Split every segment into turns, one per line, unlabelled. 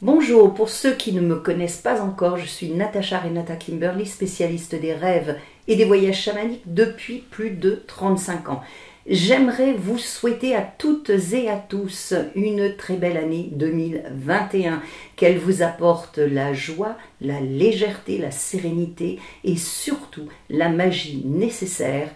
Bonjour, pour ceux qui ne me connaissent pas encore, je suis Natasha Renata Kimberly, spécialiste des rêves et des voyages chamaniques depuis plus de 35 ans. J'aimerais vous souhaiter à toutes et à tous une très belle année 2021, qu'elle vous apporte la joie, la légèreté, la sérénité et surtout la magie nécessaire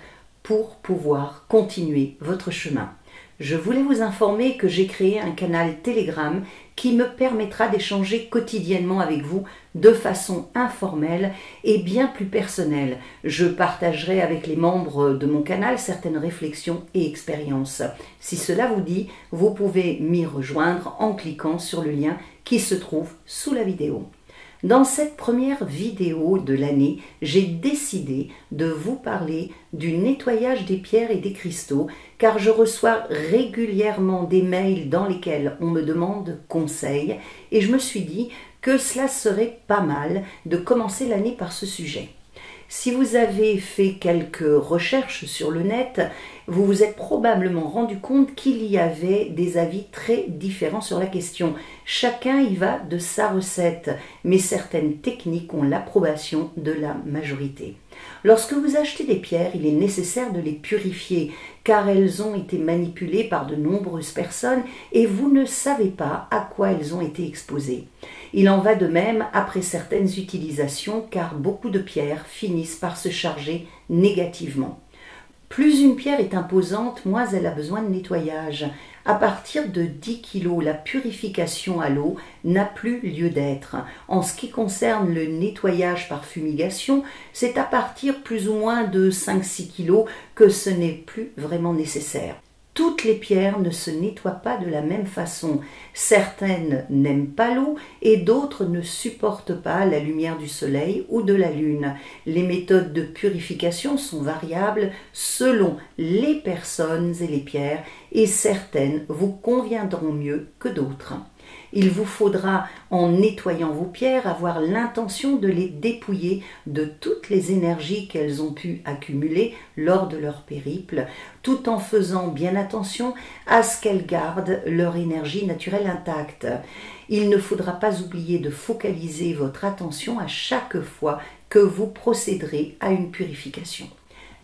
pour pouvoir continuer votre chemin. Je voulais vous informer que j'ai créé un canal Telegram qui me permettra d'échanger quotidiennement avec vous de façon informelle et bien plus personnelle. Je partagerai avec les membres de mon canal certaines réflexions et expériences. Si cela vous dit, vous pouvez m'y rejoindre en cliquant sur le lien qui se trouve sous la vidéo. Dans cette première vidéo de l'année, j'ai décidé de vous parler du nettoyage des pierres et des cristaux, car je reçois régulièrement des mails dans lesquels on me demande conseil, et je me suis dit que cela serait pas mal de commencer l'année par ce sujet. Si vous avez fait quelques recherches sur le net, vous vous êtes probablement rendu compte qu'il y avait des avis très différents sur la question. Chacun y va de sa recette, mais certaines techniques ont l'approbation de la majorité. Lorsque vous achetez des pierres, il est nécessaire de les purifier, car elles ont été manipulées par de nombreuses personnes et vous ne savez pas à quoi elles ont été exposées. Il en va de même après certaines utilisations, car beaucoup de pierres finissent par se charger négativement. Plus une pierre est imposante, moins elle a besoin de nettoyage. À partir de 10 kg, la purification à l'eau n'a plus lieu d'être. En ce qui concerne le nettoyage par fumigation, c'est à partir plus ou moins de 5-6 kg que ce n'est plus vraiment nécessaire. Toutes les pierres ne se nettoient pas de la même façon. Certaines n'aiment pas l'eau et d'autres ne supportent pas la lumière du soleil ou de la lune. Les méthodes de purification sont variables selon les personnes et les pierres et certaines vous conviendront mieux que d'autres. Il vous faudra, en nettoyant vos pierres, avoir l'intention de les dépouiller de toutes les énergies qu'elles ont pu accumuler lors de leur périple, tout en faisant bien attention à ce qu'elles gardent leur énergie naturelle intacte. Il ne faudra pas oublier de focaliser votre attention à chaque fois que vous procéderez à une purification.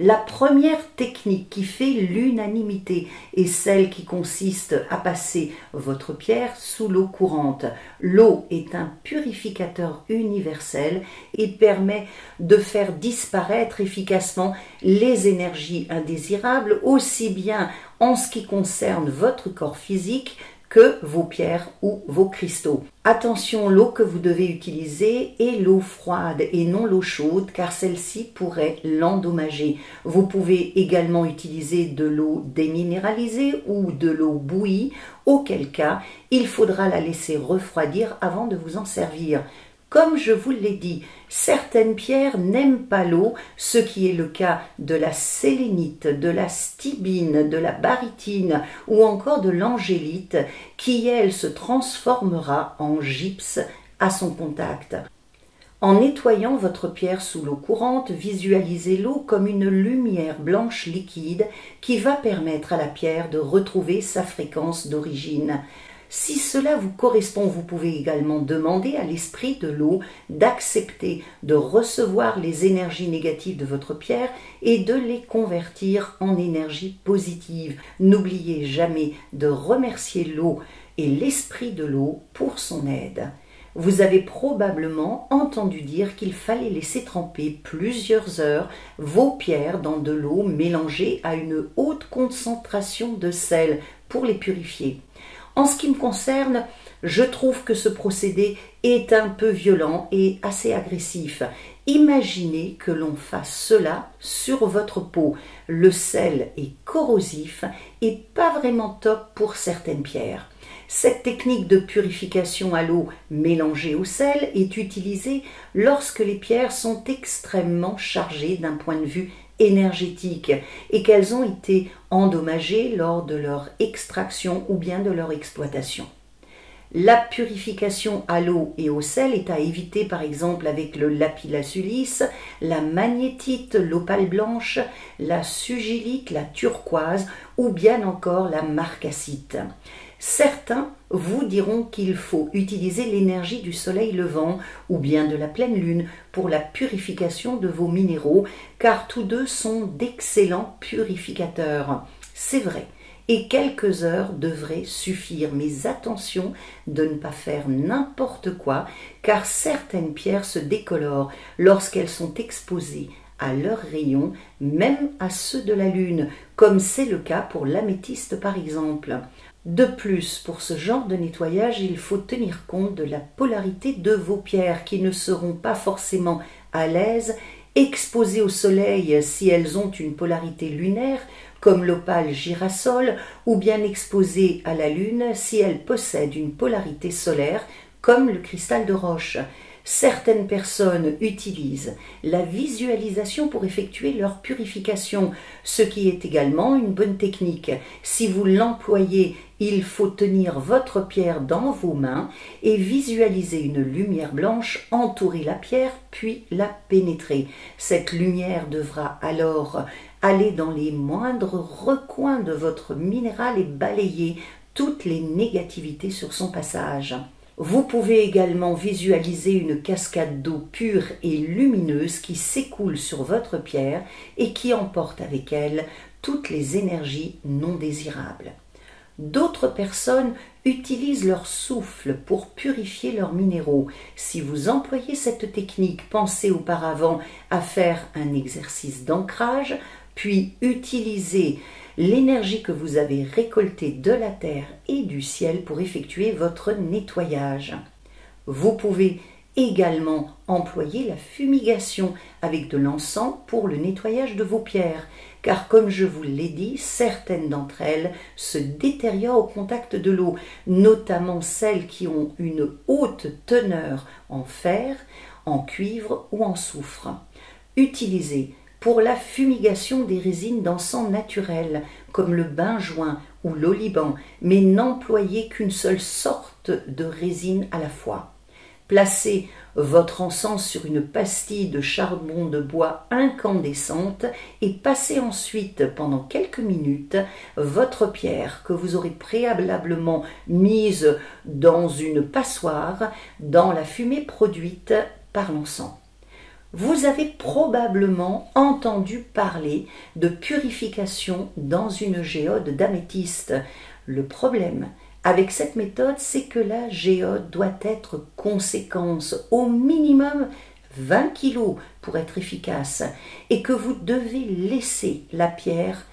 La première technique qui fait l'unanimité est celle qui consiste à passer votre pierre sous l'eau courante. L'eau est un purificateur universel et permet de faire disparaître efficacement les énergies indésirables, aussi bien en ce qui concerne votre corps physique que vos pierres ou vos cristaux. Attention, l'eau que vous devez utiliser est l'eau froide et non l'eau chaude, car celle-ci pourrait l'endommager. Vous pouvez également utiliser de l'eau déminéralisée ou de l'eau bouillie, auquel cas il faudra la laisser refroidir avant de vous en servir. Comme je vous l'ai dit, certaines pierres n'aiment pas l'eau, ce qui est le cas de la sélénite, de la stibine, de la barytine ou encore de l'angélite, qui elle se transformera en gypse à son contact. En nettoyant votre pierre sous l'eau courante, visualisez l'eau comme une lumière blanche liquide qui va permettre à la pierre de retrouver sa fréquence d'origine. Si cela vous correspond, vous pouvez également demander à l'esprit de l'eau d'accepter de recevoir les énergies négatives de votre pierre et de les convertir en énergie positive. N'oubliez jamais de remercier l'eau et l'esprit de l'eau pour son aide. Vous avez probablement entendu dire qu'il fallait laisser tremper plusieurs heures vos pierres dans de l'eau mélangée à une haute concentration de sel pour les purifier. En ce qui me concerne, je trouve que ce procédé est un peu violent et assez agressif. Imaginez que l'on fasse cela sur votre peau. Le sel est corrosif et pas vraiment top pour certaines pierres. Cette technique de purification à l'eau mélangée au sel est utilisée lorsque les pierres sont extrêmement chargées d'un point de vue énergétique et qu'elles ont été endommagées lors de leur extraction ou bien de leur exploitation. La purification à l'eau et au sel est à éviter par exemple avec le lapis-lazuli, la magnétite, l'opale blanche, la sugilite, la turquoise ou bien encore la marcassite. Certains vous diront qu'il faut utiliser l'énergie du soleil levant ou bien de la pleine lune pour la purification de vos minéraux, car tous deux sont d'excellents purificateurs. C'est vrai, et quelques heures devraient suffire, mais attention de ne pas faire n'importe quoi, car certaines pierres se décolorent lorsqu'elles sont exposées à leurs rayons, même à ceux de la lune, comme c'est le cas pour l'améthyste par exemple. De plus, pour ce genre de nettoyage, il faut tenir compte de la polarité de vos pierres qui ne seront pas forcément à l'aise, exposées au soleil si elles ont une polarité lunaire, comme l'opale girasol, ou bien exposées à la lune si elles possèdent une polarité solaire, comme le cristal de roche. Certaines personnes utilisent la visualisation pour effectuer leur purification, ce qui est également une bonne technique. Si vous l'employez, il faut tenir votre pierre dans vos mains et visualiser une lumière blanche entourer la pierre, puis la pénétrer. Cette lumière devra alors aller dans les moindres recoins de votre minéral et balayer toutes les négativités sur son passage. Vous pouvez également visualiser une cascade d'eau pure et lumineuse qui s'écoule sur votre pierre et qui emporte avec elle toutes les énergies non désirables. D'autres personnes utilisent leur souffle pour purifier leurs minéraux. Si vous employez cette technique, pensez auparavant à faire un exercice d'ancrage, puis utilisez l'énergie que vous avez récoltée de la terre et du ciel pour effectuer votre nettoyage. Vous pouvez également employer la fumigation avec de l'encens pour le nettoyage de vos pierres, car comme je vous l'ai dit, certaines d'entre elles se détériorent au contact de l'eau, notamment celles qui ont une haute teneur en fer, en cuivre ou en soufre. Utilisez pour la fumigation des résines d'encens naturelles, comme le benjoin ou l'oliban, mais n'employez qu'une seule sorte de résine à la fois. Placez votre encens sur une pastille de charbon de bois incandescente et passez ensuite pendant quelques minutes votre pierre que vous aurez préalablement mise dans une passoire dans la fumée produite par l'encens. Vous avez probablement entendu parler de purification dans une géode d'améthyste. Le problème avec cette méthode, c'est que la géode doit être conséquente, au minimum 20 kg pour être efficace, et que vous devez laisser la pierre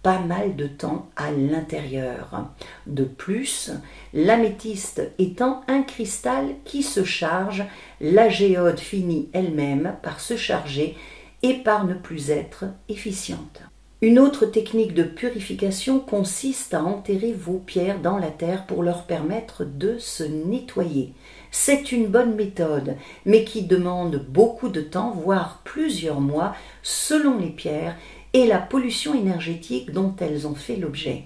pas mal de temps à l'intérieur. De plus, l'améthyste étant un cristal qui se charge, la géode finit elle-même par se charger et par ne plus être efficiente. Une autre technique de purification consiste à enterrer vos pierres dans la terre pour leur permettre de se nettoyer. C'est une bonne méthode, mais qui demande beaucoup de temps, voire plusieurs mois, selon les pierres et la pollution énergétique dont elles ont fait l'objet.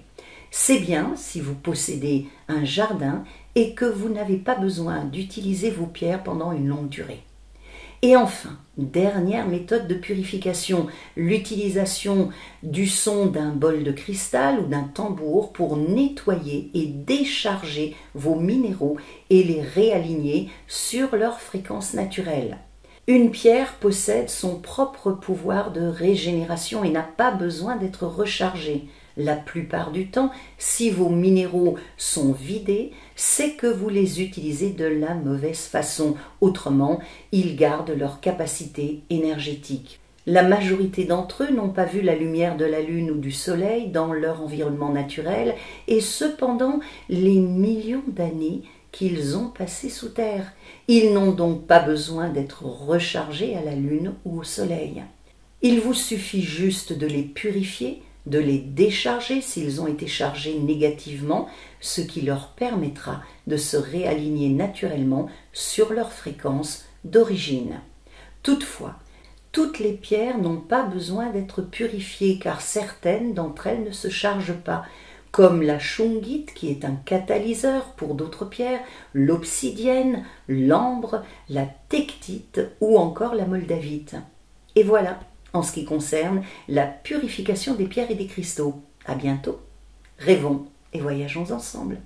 C'est bien si vous possédez un jardin et que vous n'avez pas besoin d'utiliser vos pierres pendant une longue durée. Et enfin, dernière méthode de purification, l'utilisation du son d'un bol de cristal ou d'un tambour pour nettoyer et décharger vos minéraux et les réaligner sur leur fréquence naturelle. Une pierre possède son propre pouvoir de régénération et n'a pas besoin d'être rechargée. La plupart du temps, si vos minéraux sont vidés, c'est que vous les utilisez de la mauvaise façon. Autrement, ils gardent leur capacité énergétique. La majorité d'entre eux n'ont pas vu la lumière de la lune ou du soleil dans leur environnement naturel, et cependant, les millions d'années qu'ils ont passé sous terre. Ils n'ont donc pas besoin d'être rechargés à la lune ou au soleil. Il vous suffit juste de les purifier, de les décharger s'ils ont été chargés négativement, ce qui leur permettra de se réaligner naturellement sur leur fréquence d'origine. Toutefois, toutes les pierres n'ont pas besoin d'être purifiées car certaines d'entre elles ne se chargent pas, comme la shungite qui est un catalyseur pour d'autres pierres, l'obsidienne, l'ambre, la tektite ou encore la moldavite. Et voilà, en ce qui concerne la purification des pierres et des cristaux. À bientôt. Rêvons et voyageons ensemble.